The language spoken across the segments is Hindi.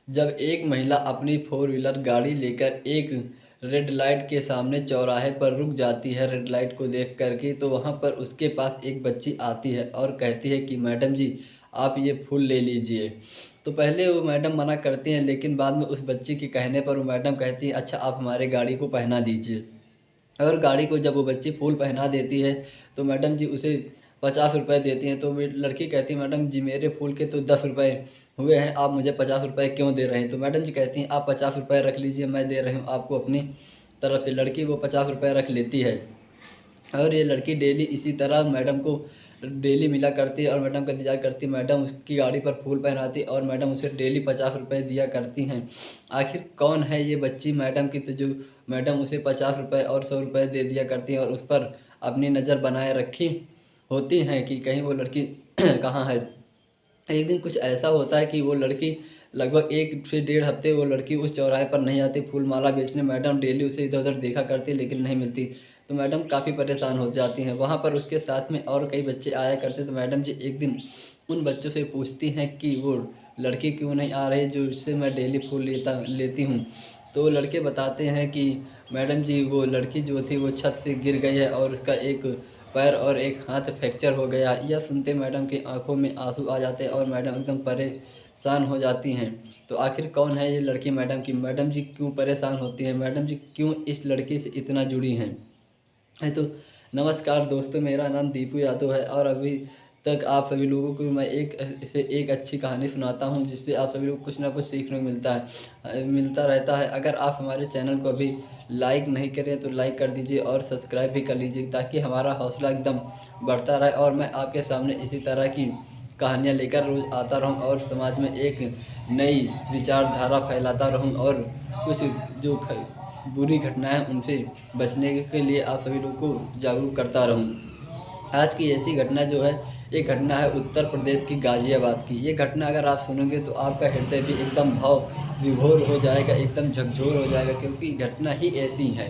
जब एक महिला अपनी फोर व्हीलर गाड़ी लेकर एक रेड लाइट के सामने चौराहे पर रुक जाती है रेड लाइट को देख कर के, तो वहाँ पर उसके पास एक बच्ची आती है और कहती है कि मैडम जी आप ये फूल ले लीजिए। तो पहले वो मैडम मना करती हैं, लेकिन बाद में उस बच्ची के कहने पर वो मैडम कहती है अच्छा आप हमारे गाड़ी को पहना दीजिए। और गाड़ी को जब वो बच्ची फूल पहना देती है तो मैडम जी उसे 50 रुपये देती हैं। तो वे लड़की कहती है मैडम जी मेरे फूल के तो 10 रुपये हुए हैं, आप मुझे 50 रुपये क्यों दे रहे हैं। तो मैडम जी कहती हैं आप 50 रुपये रख लीजिए, मैं दे रही हूँ आपको अपनी तरफ से। लड़की वो 50 रुपये रख लेती है और ये लड़की डेली इसी तरह मैडम को डेली मिला करती है और मैडम का इंतज़ार करती। मैडम उसकी गाड़ी पर फूल पहनाती और मैडम उसे डेली 50 रुपये दिया करती हैं। आखिर कौन है ये बच्ची मैडम की, तो जो मैडम उसे 50 रुपये और 100 रुपये दे दिया करती हैं और उस पर अपनी नज़र बनाए रखी होती हैं कि कहीं वो लड़की कहाँ है। एक दिन कुछ ऐसा होता है कि वो लड़की लगभग 1 से 1.5 हफ्ते वो लड़की उस चौराहे पर नहीं आती फूल माला बेचने। मैडम डेली उसे इधर उधर देखा करती लेकिन नहीं मिलती। तो मैडम काफ़ी परेशान हो जाती हैं। वहाँ पर उसके साथ में और कई बच्चे आया करते। तो मैडम जी एक दिन उन बच्चों से पूछती हैं कि वो लड़की क्यों नहीं आ रही जो इससे मैं डेली फूल लेती हूँ। तो वो लड़के बताते हैं कि मैडम जी वो लड़की जो थी वो छत से गिर गई है और उसका एक पैर और एक हाथ फ्रैक्चर हो गया। यह सुनते मैडम की आंखों में आंसू आ जाते हैं और मैडम एकदम परेशान हो जाती हैं। तो आखिर कौन है ये लड़की मैडम की, मैडम जी क्यों परेशान होती हैं, मैडम जी क्यों इस लड़की से इतना जुड़ी हैं। तो नमस्कार दोस्तों, मेरा नाम दीपू यादव है और अभी तक आप सभी लोगों को मैं एक अच्छी कहानी सुनाता हूं जिसपे आप सभी लोग कुछ ना कुछ सीखने को मिलता रहता है। अगर आप हमारे चैनल को अभी लाइक नहीं करें तो लाइक कर दीजिए और सब्सक्राइब भी कर लीजिए ताकि हमारा हौसला एकदम बढ़ता रहे और मैं आपके सामने इसी तरह की कहानियाँ लेकर रोज़ आता रहूँ और समाज में एक नई विचारधारा फैलाता रहूँ और कुछ जो बुरी घटनाएं उनसे बचने के लिए आप सभी लोग को जागरूक करता रहूं। आज की ऐसी घटना जो है, ये घटना है उत्तर प्रदेश की गाज़ियाबाद की। ये घटना अगर आप सुनोगे तो आपका हृदय भी एकदम भाव विभोर हो जाएगा, एकदम झकझोर हो जाएगा, क्योंकि घटना ही ऐसी है।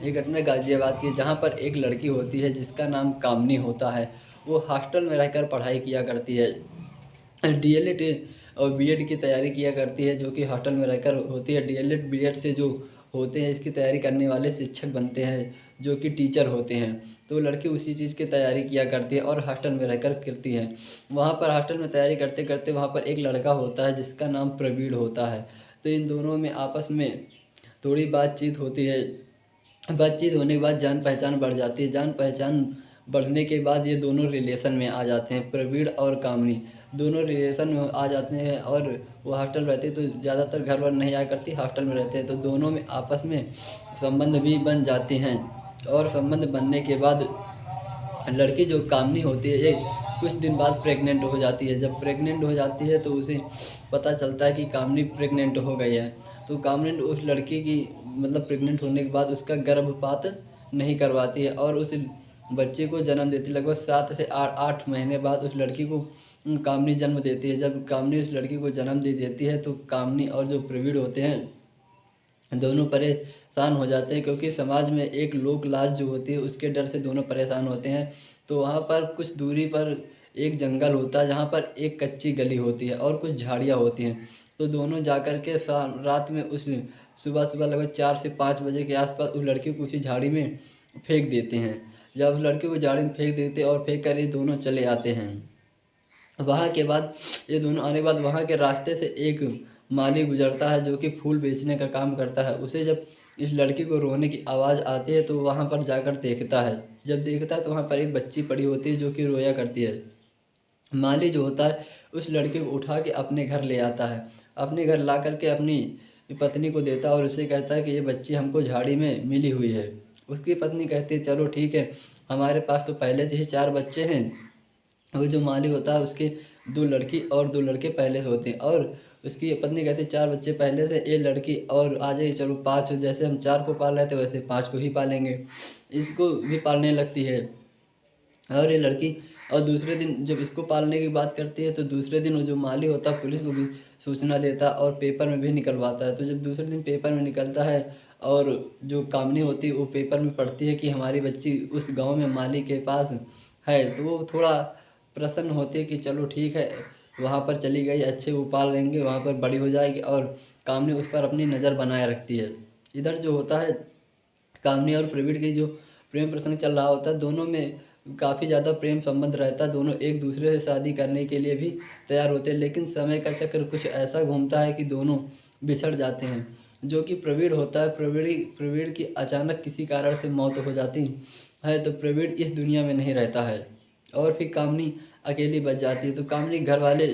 ये घटना गाज़ियाबाद की जहाँ पर एक लड़की होती है जिसका नाम कामनी होता है। वो हॉस्टल में रहकर पढ़ाई किया करती है, डीएलएड और बीएड की तैयारी किया करती है, जो कि हॉस्टल में रहकर होती है। डीएलएड बीएड से जो होते हैं इसकी तैयारी करने वाले शिक्षक बनते हैं जो कि टीचर होते हैं। तो लड़की उसी चीज़ की तैयारी किया करती है और हॉस्टल में रहकर करती है। वहाँ पर हॉस्टल में तैयारी करते करते वहाँ पर एक लड़का होता है जिसका नाम प्रवीण होता है। तो इन दोनों में आपस में थोड़ी बातचीत होती है। बातचीत होने के बाद जान पहचान बढ़ जाती है। जान पहचान बढ़ने के बाद ये दोनों रिलेशन में आ जाते हैं। प्रवीण और कामनी दोनों रिलेशन में आ जाते हैं और वो हॉस्टल रहते हैं तो ज़्यादातर घर वर नहीं आया करती, हॉस्टल में रहते हैं। तो दोनों में आपस में संबंध भी बन जाते हैं और संबंध बनने के बाद लड़की जो कामनी होती है ये कुछ दिन बाद प्रेग्नेंट हो जाती है। जब प्रेग्नेंट हो जाती है तो उसे पता चलता है कि कामनी प्रेग्नेंट हो गई है। तो कामनी उस लड़की की मतलब प्रेग्नेंट होने के बाद उसका गर्भपात नहीं करवाती है और उस बच्चे को जन्म देती है। लगभग 7 से 8 महीने बाद उस लड़की को कामनी जन्म देती है। जब कामनी उस लड़की को जन्म दे देती है तो कामनी और जो प्रवीण होते हैं दोनों परेशान हो जाते हैं, क्योंकि समाज में एक लोक लाज जो होती है उसके डर से दोनों परेशान होते हैं। तो वहाँ पर कुछ दूरी पर एक जंगल होता है जहाँ पर एक कच्ची गली होती है और कुछ झाड़ियाँ होती हैं। तो दोनों जाकर के रात में उस सुबह सुबह लगभग 4 से 5 बजे के आसपास उस लड़की को उसी झाड़ी में फेंक देते हैं। जब उस लड़की को झाड़ी में फेंक देते हैं और फेंक कर ये दोनों चले आते हैं। वहाँ के बाद ये दोनों आने के बाद वहाँ के रास्ते से एक माली गुजरता है जो कि फूल बेचने का काम करता है। उसे जब इस लड़की को रोने की आवाज़ आती है तो वहाँ पर जाकर देखता है। जब देखता है तो वहाँ पर एक बच्ची पड़ी होती है जो कि रोया करती है। माली जो होता है उस लड़के को उठा के अपने घर ले आता है। अपने घर ला करके अपनी पत्नी को देता है और उसे कहता है कि ये बच्ची हमको झाड़ी में मिली हुई है। उसकी पत्नी कहती है चलो ठीक है, हमारे पास तो पहले से ही 4 बच्चे हैं। वो जो माली होता है उसके 2 लड़की और 2 लड़के पहले से होते हैं और उसकी पत्नी कहती है 4 बच्चे पहले से, ये लड़की और आ जाइए, चलो 5, जैसे हम 4 को पाल रहे थे वैसे 5 को ही पालेंगे। इसको भी पालने लगती है और ये लड़की और दूसरे दिन जब इसको पालने की बात करती है तो दूसरे दिन वो जो माली होता है पुलिस को भी सूचना देता है और पेपर में भी निकलवाता है। तो जब दूसरे दिन पेपर में निकलता है और जो कामनी होती है वो पेपर में पढ़ती है कि हमारी बच्ची उस गांव में माली के पास है, तो वो थोड़ा प्रसन्न होती है कि चलो ठीक है, वहाँ पर चली गई, अच्छे वो पाल लेंगे, वहाँ पर बड़ी हो जाएगी और कामनी उस पर अपनी नज़र बनाए रखती है। इधर जो होता है कामनी और प्रवीण की जो प्रेम प्रसंग चल रहा होता है, दोनों में काफ़ी ज़्यादा प्रेम संबंध रहता है, दोनों एक दूसरे से शादी करने के लिए भी तैयार होते हैं, लेकिन समय का चक्र कुछ ऐसा घूमता है कि दोनों बिछड़ जाते हैं। जो कि प्रवीण होता है, प्रवीण की अचानक किसी कारण से मौत हो जाती है, तो प्रवीण इस दुनिया में नहीं रहता है और फिर कामनी अकेली बच जाती है। तो कामनी घर वाले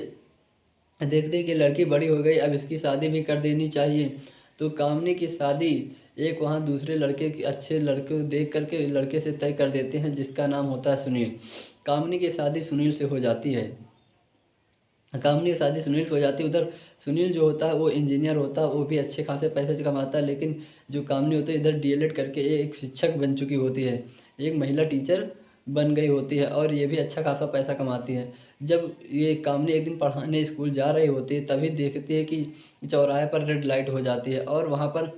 देखते कि लड़की बड़ी हो गई, अब इसकी शादी भी कर देनी चाहिए। तो कामनी की शादी एक वहाँ दूसरे लड़के की अच्छे लड़के को देख करके लड़के से तय कर देते हैं, जिसका नाम होता है सुनील। कामनी की शादी सुनील से हो जाती है। कामनी की शादी सुनील से हो जाती है। उधर सुनील जो होता है वो इंजीनियर होता है, वो भी अच्छे खासे पैसे से कमाता है, लेकिन जो कामनी होती है इधर डीएलएड करके एक शिक्षक बन चुकी होती है, एक महिला टीचर बन गई होती है और ये भी अच्छा खासा पैसा कमाती है। जब ये कामनी एक दिन पढ़ाने स्कूल जा रही होती है, तभी देखती है कि चौराहे पर रेड लाइट हो जाती है और वहाँ पर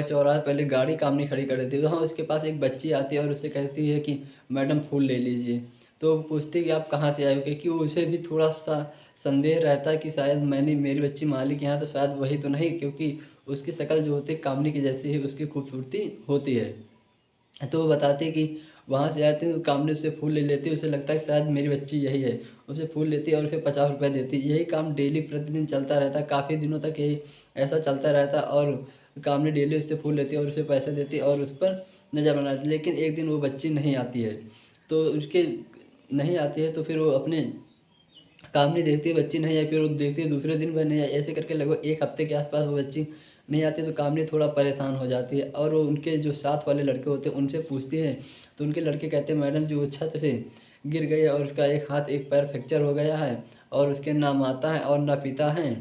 चौराहे पहले गाड़ी कामनी खड़ी कर देती है। वहाँ उसके पास एक बच्ची आती है और उससे कहती है कि मैडम फूल ले लीजिए। तो वो पूछती है कि आप कहाँ से आए हो, क्योंकि उसे भी थोड़ा सा संदेह रहता है कि शायद मैंने मेरी बच्ची माली के यहाँ, तो शायद वही तो नहीं, क्योंकि उसकी शक्ल जो होती है कामनी की जैसी ही उसकी खूबसूरती होती है। तो वो बताती है कि वहाँ से आती है, तो कामनी उससे फूल ले लेती है, उसे लगता है कि शायद मेरी बच्ची यही है। उसे फूल लेती है और उसे 50 रुपये देती है। यही काम डेली प्रतिदिन चलता रहता है, काफ़ी दिनों तक यही ऐसा चलता रहता है और कामनी डेली उससे फूल लेती है और उसे पैसे देती है और उस पर नज़र बनाती है। लेकिन एक दिन वो बच्ची नहीं आती है, तो उसके नहीं आती है तो फिर वो अपने कामनी देखती है बच्ची नहीं आई, फिर वो देखती है दूसरे दिन वह नहीं आई, ऐसे करके लगभग एक हफ्ते के आसपास वो बच्ची नहीं आती। तो कामनी थोड़ा परेशान हो जाती है और वो उनके जो साथ वाले लड़के होते हैं उनसे पूछती है। तो उनके लड़के कहते हैं मैडम जी वो छत से गिर गई है और उसका एक हाथ एक पैर फ्रैक्चर हो गया है और उसके ना माता है और ना पिता हैं,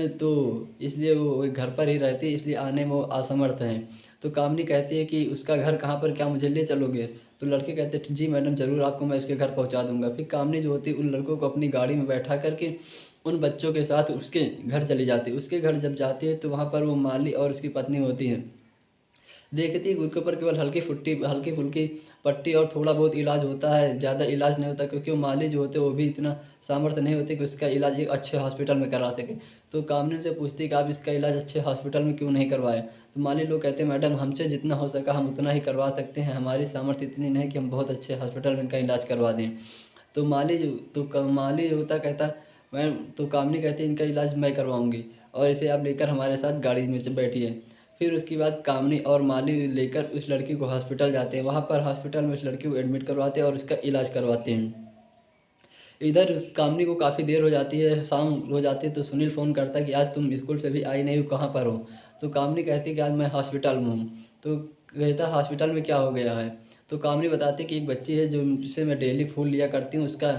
तो इसलिए वो घर पर ही रहती है, इसलिए आने में वो असमर्थ हैं। तो कामनी कहती है कि उसका घर कहाँ पर, क्या मुझे ले चलोगे? तो लड़के कहते हैं जी मैडम ज़रूर, आपको मैं उसके घर पहुंचा दूंगा। फिर कामनी जो होती है उन लड़कों को अपनी गाड़ी में बैठा करके उन बच्चों के साथ उसके घर चली जाती है। उसके घर जब जाती है तो वहाँ पर वो माली और उसकी पत्नी होती है। देखती है कि उनके ऊपर केवल हल्की फुल्की पट्टी और थोड़ा बहुत इलाज होता है, ज़्यादा इलाज नहीं होता, क्योंकि वो माली जो होते हैं वो भी इतना सामर्थ्य नहीं होते कि उसका इलाज एक अच्छे हॉस्पिटल में करा सके। तो कामनी से पूछती है कि आप इसका इलाज अच्छे हॉस्पिटल में क्यों नहीं करवाए? तो माली लोग कहते हैं मैडम हमसे जितना हो सका हम उतना ही करवा सकते हैं, हमारी सामर्थ्य इतनी नहीं कि हम बहुत अच्छे हॉस्पिटल में इनका इलाज करवा दें। तो माली जो होता कहता मैम, तो कामनी कहती है इनका इलाज मैं करवाऊँगी और इसे आप लेकर हमारे साथ गाड़ी में बैठिए। फिर उसके बाद कामनी और माली लेकर उस लड़की को हॉस्पिटल जाते हैं। वहाँ पर हॉस्पिटल में उस लड़की को एडमिट करवाते हैं और उसका इलाज करवाते हैं। इधर कामनी को काफ़ी देर हो जाती है, शाम हो जाती है, तो सुनील फ़ोन करता है कि आज तुम स्कूल से भी आई नहीं हो, कहाँ पर हो? तो कामनी कहती है कि आज मैं हॉस्पिटल में हूँ। तो कहता है हॉस्पिटल में क्या हो गया है? तो कामनी बताती है कि एक बच्ची है जो जिससे मैं डेली फूल लिया करती हूँ, उसका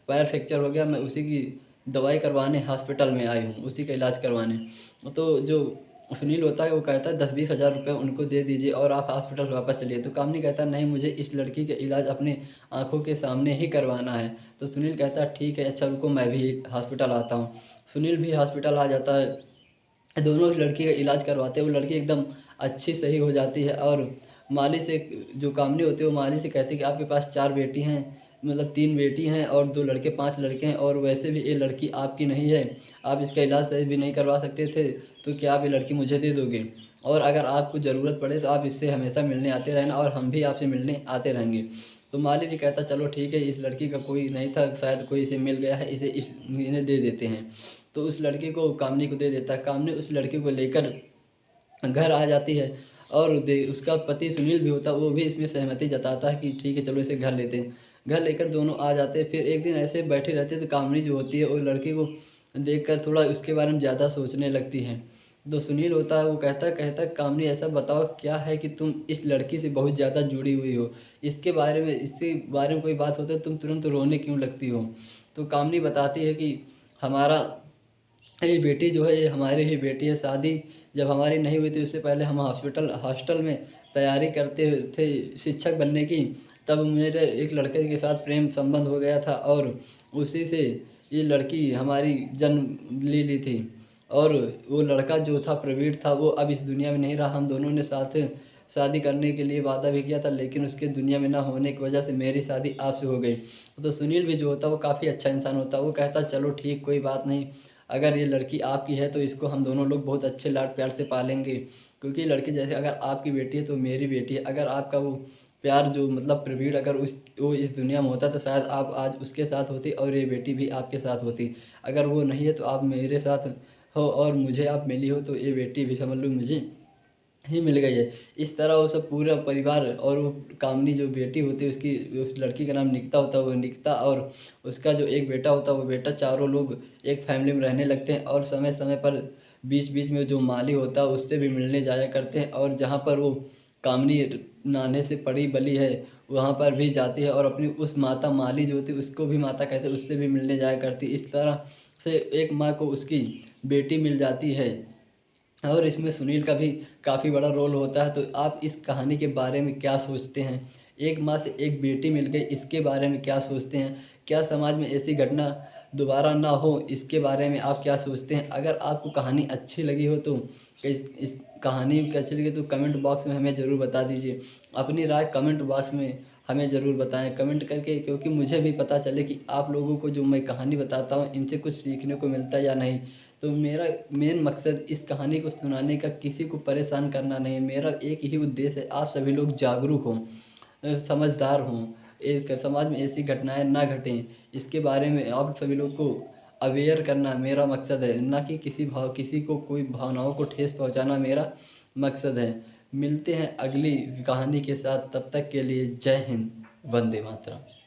पैर फ्रैक्चर हो गया, मैं उसी की दवाई करवाने हॉस्पिटल में आई हूँ, उसी का इलाज करवाने। तो जो सुनील होता है वो कहता है 10-20 हज़ार रुपये उनको दे दीजिए और आप हॉस्पिटल वापस चलिए। तो कामनी कहता है नहीं, मुझे इस लड़की का इलाज अपने आँखों के सामने ही करवाना है। तो सुनील कहता है ठीक है, अच्छा रुको मैं भी हॉस्पिटल आता हूँ। सुनील भी हॉस्पिटल आ जाता है, दोनों उस लड़की का इलाज करवाते हैं। वो लड़की एकदम अच्छी सही हो जाती है और माली से जो कामनी होती है वो माली से कहती है कि आपके पास 4 बेटी हैं, मतलब 3 बेटी हैं और 2 लड़के 5 लड़के हैं, और वैसे भी ये लड़की आपकी नहीं है, आप इसका इलाज सही भी नहीं करवा सकते थे, तो क्या आप ये लड़की मुझे दे दोगे? और अगर आपको ज़रूरत पड़े तो आप इससे हमेशा मिलने आते रहना और हम भी आपसे मिलने आते रहेंगे। तो माली भी कहता चलो ठीक है, इस लड़की का कोई नहीं था, शायद कोई इसे मिल गया है, इन्हें दे देते हैं। तो उस लड़की को कामनी को दे देता है। कामनी उस लड़की को लेकर घर आ जाती है और उसका पति सुनील भी होता है, वो भी इसमें सहमति जताता है कि ठीक है चलो इसे घर लेते हैं। घर लेकर दोनों आ जाते हैं। फिर एक दिन ऐसे बैठे रहते हैं तो कामनी जो होती है वो लड़की को देखकर थोड़ा उसके बारे में ज़्यादा सोचने लगती है। तो सुनील होता है वो कहता कामनी ऐसा बताओ क्या है कि तुम इस लड़की से बहुत ज़्यादा जुड़ी हुई हो, इसके बारे में कोई बात होता है तुम तुरंत रोने क्यों लगती हो? तो कामनी बताती है कि हमारा ये बेटी जो है ये हमारी ही बेटी है। शादी जब हमारी नहीं हुई थी उससे पहले हम हॉस्टल में तैयारी करते थे शिक्षक बनने की, तब मेरे एक लड़के के साथ प्रेम संबंध हो गया था और उसी से ये लड़की हमारी जन्म ले ली थी। और वो लड़का जो था प्रवीण था वो अब इस दुनिया में नहीं रहा। हम दोनों ने साथ शादी करने के लिए वादा भी किया था, लेकिन उसके दुनिया में ना होने की वजह से मेरी शादी आपसे हो गई। तो सुनील भी जो होता है वो काफ़ी अच्छा इंसान होता है। वो कहता है चलो ठीक, कोई बात नहीं, अगर ये लड़की आपकी है तो इसको हम दोनों लोग बहुत अच्छे लाड प्यार से पालेंगे, क्योंकि लड़की जैसे अगर आपकी बेटी है तो मेरी बेटी है। अगर आपका वो प्यार जो मतलब प्रवीण अगर उस वो इस दुनिया में होता तो शायद आप आज उसके साथ होती और ये बेटी भी आपके साथ होती। अगर वो नहीं है तो आप मेरे साथ हो और मुझे आप मिली हो तो ये बेटी भी समझ लो मुझे ही मिल गई है। इस तरह वो सब पूरा परिवार और वो कामनी जो बेटी होती है उसकी, उस लड़की का नाम निकिता होता है, वो निकिता और उसका जो एक बेटा होता है वो बेटा, चारों लोग एक फैमिली में रहने लगते हैं और समय समय पर बीच बीच में जो माली होता है उससे भी मिलने जाया करते हैं। और जहाँ पर वो कामनी नाने से पड़ी बली है वहाँ पर भी जाती है और अपनी उस माता माली जो होती है उसको भी माता कहते हैं, उससे भी मिलने जाया करती है। इस तरह से एक माँ को उसकी बेटी मिल जाती है और इसमें सुनील का भी काफ़ी बड़ा रोल होता है। तो आप इस कहानी के बारे में क्या सोचते हैं? एक माँ से एक बेटी मिल गई, इसके बारे में क्या सोचते हैं? क्या समाज में ऐसी घटना दोबारा ना हो, इसके बारे में आप क्या सोचते हैं? अगर आपको कहानी अच्छी लगी हो तो इस कहानी की अच्छी लगी तो कमेंट बॉक्स में हमें ज़रूर बता दीजिए। अपनी राय कमेंट बॉक्स में हमें ज़रूर बताएं कमेंट करके, क्योंकि मुझे भी पता चले कि आप लोगों को जो मैं कहानी बताता हूँ इनसे कुछ सीखने को मिलता है या नहीं। तो मेरा मेन मकसद इस कहानी को सुनाने का किसी को परेशान करना नहीं है। मेरा एक ही उद्देश्य है, आप सभी लोग जागरूक हों, समझदार हों, एक समाज में ऐसी घटनाएं ना घटें, इसके बारे में आप सभी लोग को अवेयर करना मेरा मकसद है, ना कि किसी को कोई भावनाओं को ठेस पहुंचाना मेरा मकसद है। मिलते हैं अगली कहानी के साथ, तब तक के लिए जय हिंद, वंदे मातरम।